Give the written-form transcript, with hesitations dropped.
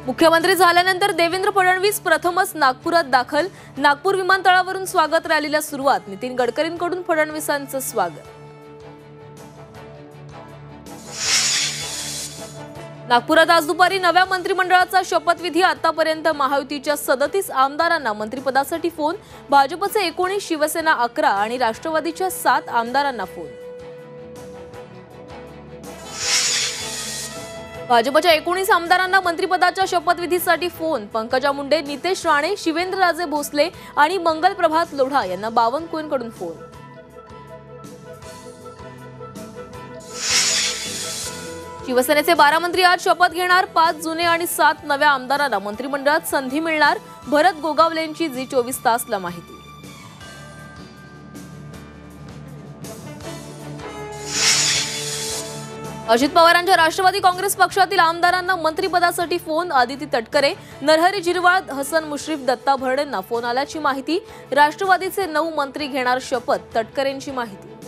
मुख्यमंत्री झाल्यानंतर देवेंद्र फडणवीस प्रथमच नागपुरात दाखल। नागपूर विमानतळावरून स्वागत रॅलीला सुरुवात। नितीन गडकरींकडून फडणवीसांचं स्वागत। नागपुरात आज दुपारी नव्या मंत्रिमंडळाचा शपथविधी। आतापर्यंत महायुतीच्या 37 आमदारांना मंत्रिपदासाठी फोन। भाजपचे 19, शिवसेना 11 आणि राष्ट्रवादीच्या 7 आमदारांना फोन। भाजपच्या 19 आमदारांना मंत्रिपदाच्या शपथविधीसाठी फोन। पंकजा मुंडे, नितेश राणे, शिवेंद्रराजे भोसले आणि मंगल प्रभात लोढा यांना बावनकुळेंकडून फोन। शिवसेनेचे 12 मंत्री आज शपथ घेणार। 5 जुने आणि 7 नव्या आमदारांना मंत्रिमंडळात संधी मिळणार। भरत गोगावलेंची झी24 तासला माहिती। अजित पवारांच्या राष्ट्रवादी काँग्रेस पक्षातील आमदारांना मंत्रिपदासाठी फोन। आदिती तटकरे, नरहरी झिरवाळ, हसन मुश्रीफ, दत्ता भरडेंना फोन आल्याची माहिती। राष्ट्रवादीचे 9 मंत्री घेणार शपथ, तटकरेंची माहिती।